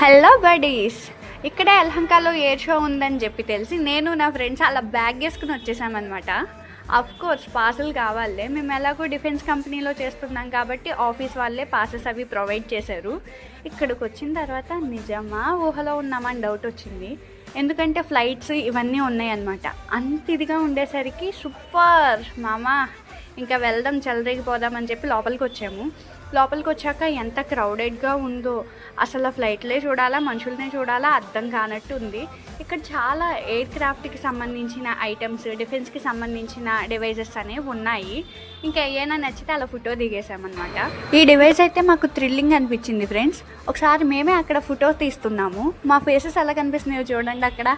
Hello buddies, ఇక్కడే యలహంకలో air show ఉందని చెప్పి తెలిసి నేను నా ఫ్రెండ్స్ అలా బ్యాగ్ వేసుకుని వచ్చేసామన్నమాట. అఫ్ కోర్స్ పాసులు కావాలే, మేము ఎలాగో డిఫెన్స్ కంపెనీలో చేస్తున్నాం కాబట్టి ఆఫీస్ వాళ్ళే పాసెస్ అవి ప్రొవైడ్ చేశారు. ఇక్కడికి వచ్చిన తర్వాత నిజమా ఊహలో ఉన్నామని డౌట్ వచ్చింది. ఎందుకంటే ఫ్లైట్స్ ఇవన్నీ ఉన్నాయి అన్నమాట. అంత ఇదిగా ఉండేసరికి సూపర్ మామా, ఇంకా వెళ్దాం చెలరేగిపోదామని చెప్పి లోపలికి వచ్చాము. లోపలికి వచ్చాక ఎంత క్రౌడెడ్గా ఉందో, అసలు ఆ ఫ్లైట్లే చూడాలా మనుషులనే చూడాలా అర్థం కానట్టు ఉంది. ఇక్కడ చాలా ఎయిర్ క్రాఫ్ట్కి సంబంధించిన ఐటమ్స్, డిఫెన్స్కి సంబంధించిన డివైజెస్ అనేవి ఉన్నాయి. ఇంకా ఏమైనా నచ్చితే అలా ఫోటో దిగేసామన్నమాట. ఈ డివైస్ అయితే మాకు థ్రిల్లింగ్ అనిపించింది ఫ్రెండ్స్. ఒకసారి మేమే అక్కడ ఫోటో తీస్తున్నాము. మా ఫేసెస్ ఎలా కనిపిస్తున్నాయో చూడండి. అక్కడ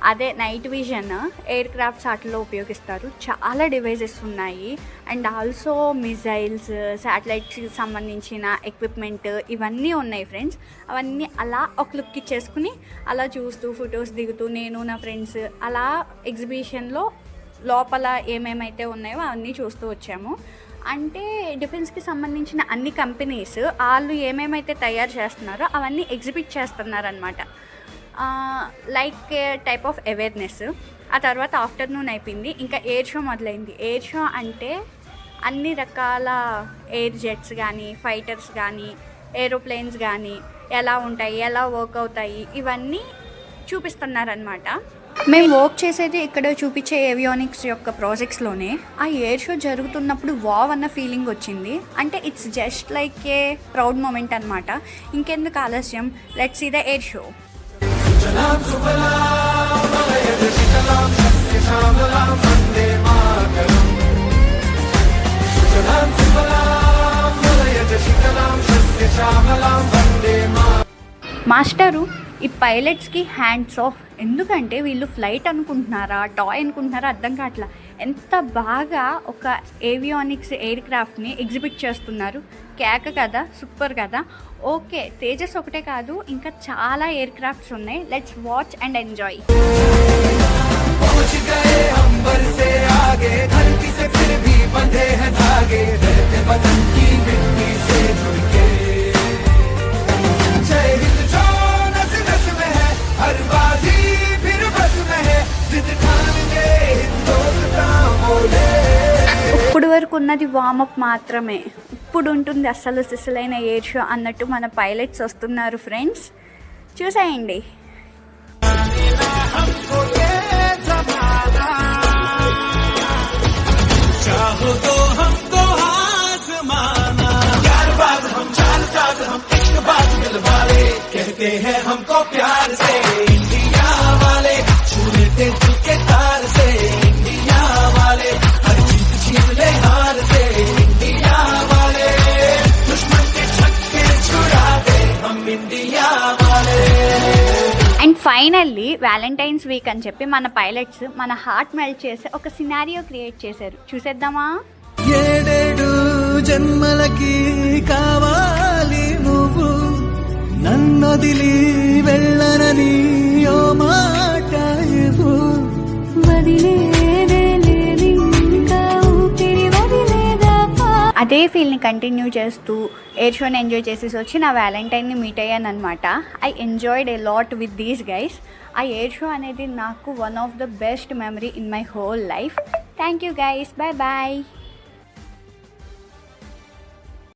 అదే నైట్ విజన్ ఎయిర్ క్రాఫ్ట్స్ వాటిలో ఉపయోగిస్తారు. చాలా డివైజెస్ ఉన్నాయి. అండ్ ఆల్సో మిజైల్స్, శాటిలైట్స్కి సంబంధించిన ఎక్విప్మెంట్ ఇవన్నీ ఉన్నాయి ఫ్రెండ్స్. అవన్నీ అలా ఒక లుక్ ఇచ్చేసుకుని అలా చూస్తూ ఫొటోస్ దిగుతూ నేను నా ఫ్రెండ్స్ అలా ఎగ్జిబిషన్లో లోపల ఏమేమైతే ఉన్నాయో అవన్నీ చూస్తూ వచ్చాము. అంటే డిఫెన్స్కి సంబంధించిన అన్ని కంపెనీస్ వాళ్ళు ఏమేమైతే తయారు చేస్తున్నారో అవన్నీ ఎగ్జిబిట్ చేస్తున్నారనమాట. Like type of awareness. ఆ తర్వాత ఆఫ్టర్నూన్ అయిపోయింది, ఇంకా ఎయిర్ షో మొదలైంది. ఎయిర్ షో అంటే అన్ని రకాల ఎయిర్ జెట్స్ కానీ, ఫైటర్స్ కానీ, ఏరోప్లేన్స్ కానీ ఎలా ఉంటాయి, ఎలా వర్క్ అవుతాయి ఇవన్నీ చూపిస్తున్నారనమాట. మేము వర్క్ చేసేది ఇక్కడ చూపించే ఏవియానిక్స్ యొక్క ప్రాజెక్ట్స్లోనే. ఆ ఎయిర్ షో జరుగుతున్నప్పుడు వావ్ అన్న ఫీలింగ్ వచ్చింది. అంటే it's just like a proud moment అనమాట. ఇంకెందుకు ఆలస్యం, let's see the air show. Master, ఈ పైలట్స్కి హ్యాండ్స్ ఆఫ్. ఎందుకంటే వీళ్ళు ఫ్లైట్ అనుకుంటున్నారా, టాయ్ అనుకుంటున్నారా అర్థం కావట్లా. ఎంత బాగా ఒక ఏవియానిక్స్ ఎయిర్ క్రాఫ్ట్ని ఎగ్జిబిట్ చేస్తున్నారు. కేక కదా, సూపర్ కదా. ఓకే, తేజస్ ఒకటే కాదు, ఇంకా చాలా ఎయిర్ క్రాఫ్ట్స్ ఉన్నాయి. Let's watch and enjoy. ఇప్పుడు వరకు ఉన్నది వార్మప్ మాత్రమే. ఇప్పుడు ఉంటుంది అస్సలు సిస్సులైన ఎయిర్ షో అన్నట్టు మన పైలట్స్ వస్తున్నారు ఫ్రెండ్స్, చూసేయండి. అండ్ ఫైనల్లీ వ్యాలంటైన్స్ వీక్ అని చెప్పి మన పైలట్స్ మన హార్ట్ మెల్ట్ చేసి ఒక సినారియో క్రియేట్ చేశారు. చూసేద్దామా? ఏడేడు జన్మలకి కావాలి నువ్వు, నన్నొదిలి వెళ్ళనని ఓ మాట ఇవ్వు. అదే ఫీల్ని కంటిన్యూ చేస్తూ ఎయిర్ షోని ఎంజాయ్ చేసేసి వచ్చి నా వ్యాలంటైన్ని మీట్ అయ్యాను అనమాట. I enjoyed a lot with these guys. ఆ ఎయిర్ షో అనేది నాకు one of the best memory in my whole life. Thank you guys, bye bye.